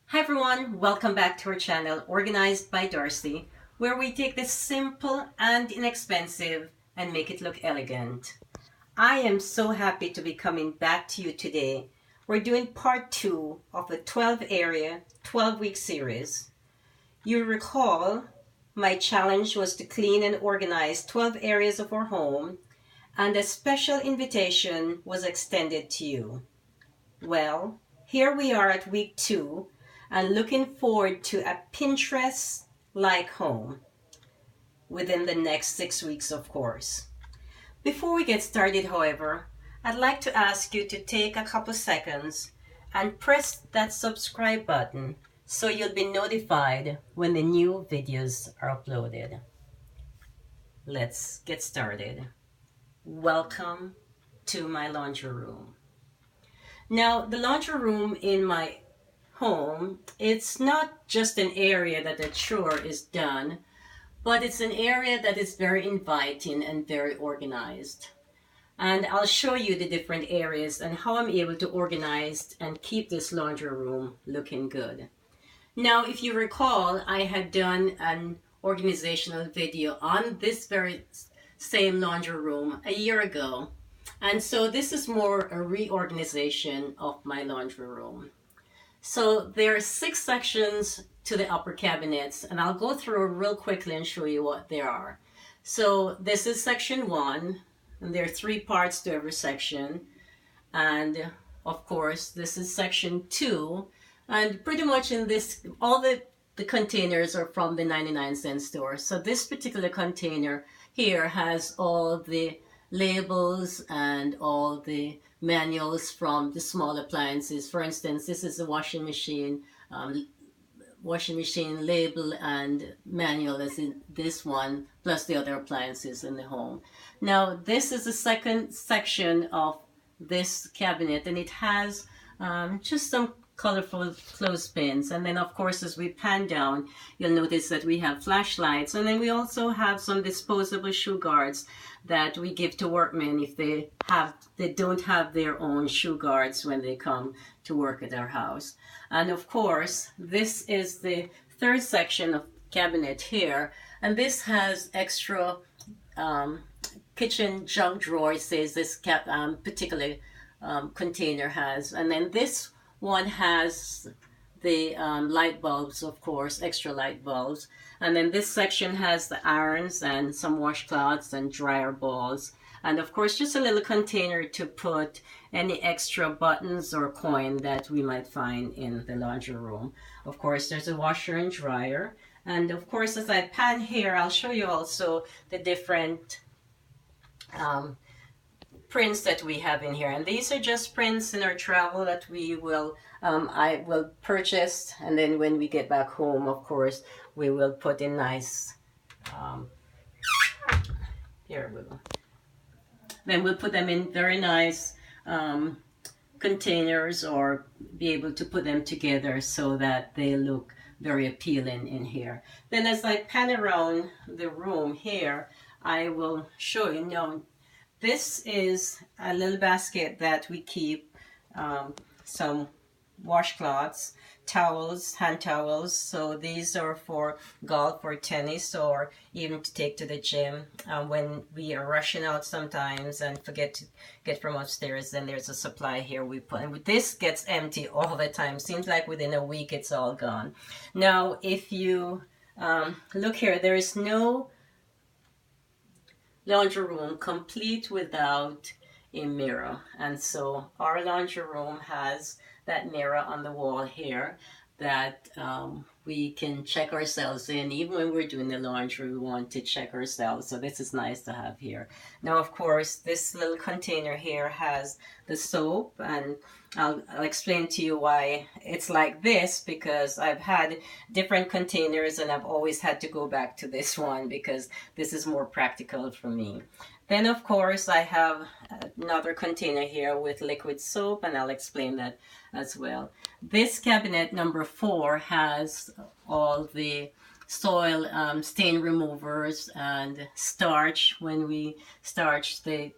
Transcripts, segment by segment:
Hi everyone, welcome back to our channel Organized by Darci, where we take the simple and inexpensive and make it look elegant. I am so happy to be coming back to you today. We're doing part 2 of a 12 area, 12-week series. You recall my challenge was to clean and organize 12 areas of our home, and a special invitation was extended to you. Well, here we are at week 2 and looking forward to a Pinterest-like home within the next 6 weeks, of course. Before we get started, however, I'd like to ask you to take a couple seconds and press that subscribe button so you'll be notified when the new videos are uploaded. Let's get started. Welcome to my laundry room. Now, the laundry room in my home, it's not just an area that a chore is done, but it's an area that is very inviting and very organized. And I'll show you the different areas and how I'm able to organize and keep this laundry room looking good. Now, if you recall, I had done an organizational video on this very same laundry room a year ago. And so this is more a reorganization of my laundry room. So there are 6 sections to the upper cabinets, and I'll go through real quickly and show you what there are. So this is section 1, and there are 3 parts to every section. And of course, this is section 2, and pretty much in this, all the containers are from the 99-cent store. So this particular container here has all the labels and all the manuals from the small appliances. For instance, this is a washing machine label and manual as in this one, plus the other appliances in the home. Now, this is the second section of this cabinet, and it has just some colorful clothespins. And then, of course, as we pan down, you'll notice that we have flashlights, and then we also have some disposable shoe guards that we give to workmen if they don't have their own shoe guards when they come to work at our house. And of course, this is the third section of cabinet here, and this has extra kitchen junk drawer. It says this particular container has, and then this one has the light bulbs, of course, extra light bulbs. And then this section has the irons and some washcloths and dryer balls. And of course, just a little container to put any extra buttons or coin that we might find in the laundry room. Of course, there's a washer and dryer. And of course, as I pan here, I'll show you also the different prints that we have in here, and these are just prints in our travel that we will I will purchase, and then when we get back home, of course, we will put in nice here we go. Then we'll put them in very nice containers, or be able to put them together so that they look very appealing in here. Then as I pan around the room here, I will show you. Now, this is a little basket that we keep some washcloths, towels, hand towels. So these are for golf or tennis, or even to take to the gym. When we are rushing out sometimes and forget to get from upstairs, then there's a supply here we put. And this gets empty all the time. Seems like within a week it's all gone. Now, if you look here, there is no laundry room complete without a mirror, and so our laundry room has that mirror on the wall here that we can check ourselves in. Even when we're doing the laundry, we want to check ourselves, so this is nice to have here. Now, of course, this little container here has the soap, and I'll explain to you why it's like this, because I've had different containers and I've always had to go back to this one because this is more practical for me. Then, of course, I have another container here with liquid soap, and I'll explain that as well. This cabinet number 4 has all the soil stain removers and starch when we starch the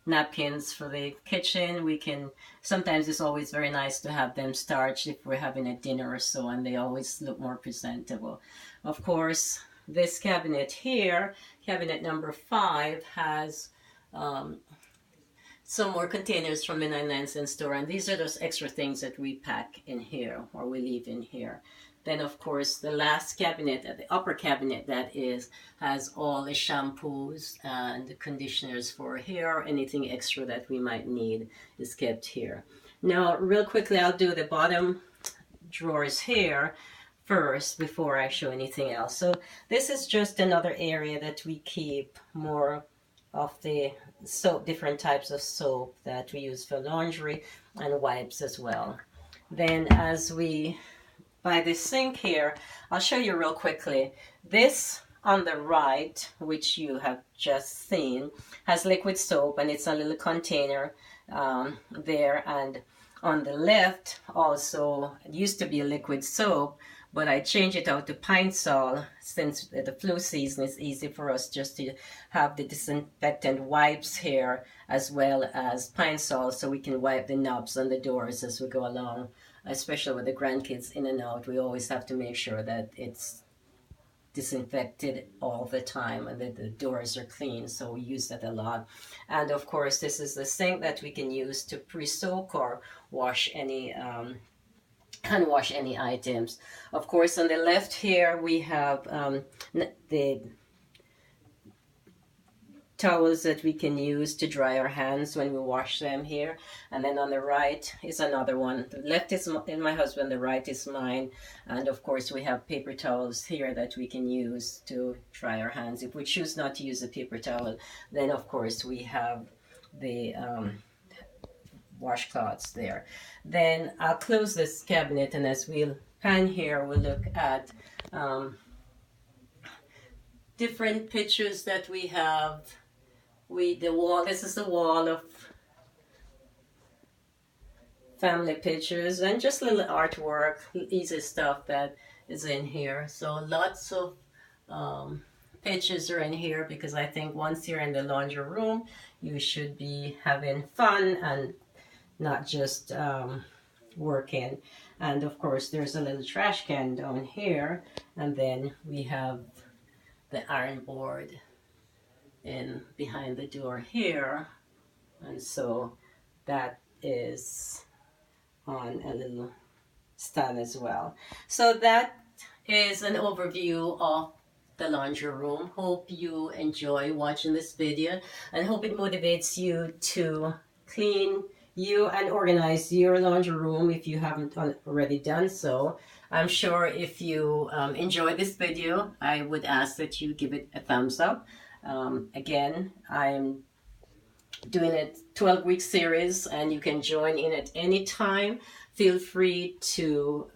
napkins for the kitchen. We can, sometimes it's always very nice to have them starched if we're having a dinner or so, and they always look more presentable. Of course, this cabinet here, cabinet number 5, has some more containers from the 99-cent store, and these are those extra things that we pack in here or we leave in here. Then of course the last cabinet, the upper cabinet, that is, has all the shampoos and the conditioners for hair, anything extra that we might need is kept here. Now real quickly, I'll do the bottom drawers here first before I show anything else. So this is just another area that we keep more of the soap, different types of soap that we use for laundry, and wipes as well. Then as we, by the sink here, I'll show you real quickly. This on the right, which you have just seen, has liquid soap, and it's a little container there. And on the left also, it used to be a liquid soap, but I changed it out to Pine Sol since the flu season. It's easy for us just to have the disinfectant wipes here as well as Pine Sol, so we can wipe the knobs on the doors as we go along, especially with the grandkids in and out. We always have to make sure that it's disinfected all the time and that the doors are clean, so we use that a lot. And of course, this is the sink that we can use to pre-soak or wash any hand wash any items. Of course, on the left here we have the towels that we can use to dry our hands when we wash them here. And then on the right is another one. The left is my husband, the right is mine. And of course we have paper towels here that we can use to dry our hands. If we choose not to use a paper towel, then of course we have the washcloths there. Then I'll close this cabinet, and as we'll pan here, we'll look at different pictures that we have. The wall, this is the wall of family pictures and just little artwork, easy stuff that is in here. So lots of pictures are in here, because I think once you're in the laundry room, you should be having fun and not just working. And of course there's a little trash can down here, and then we have the iron board in behind the door here, and so that is on a little stand as well. So that is an overview of the laundry room. Hope you enjoy watching this video, and hope it motivates you to clean you and organize your laundry room if you haven't already done so. I'm sure if you enjoyed this video, I would ask that you give it a thumbs up. Again, I'm doing a 12-week series, and you can join in at any time. Feel free to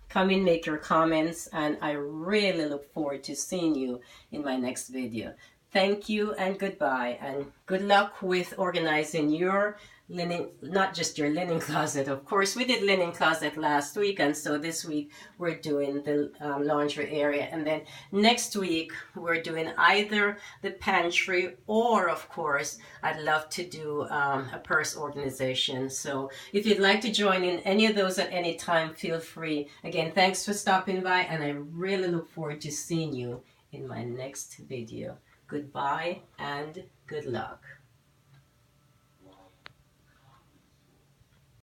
come in, make your comments, and I really look forward to seeing you in my next video. Thank you and goodbye, and good luck with organizing your linen, not just your linen closet. Of course, we did linen closet last week, and so this week we're doing the laundry area, and then next week we're doing either the pantry, or of course I'd love to do a purse organization. So if you'd like to join in any of those at any time, feel free. Again, thanks for stopping by, and I really look forward to seeing you in my next video. Goodbye and good luck.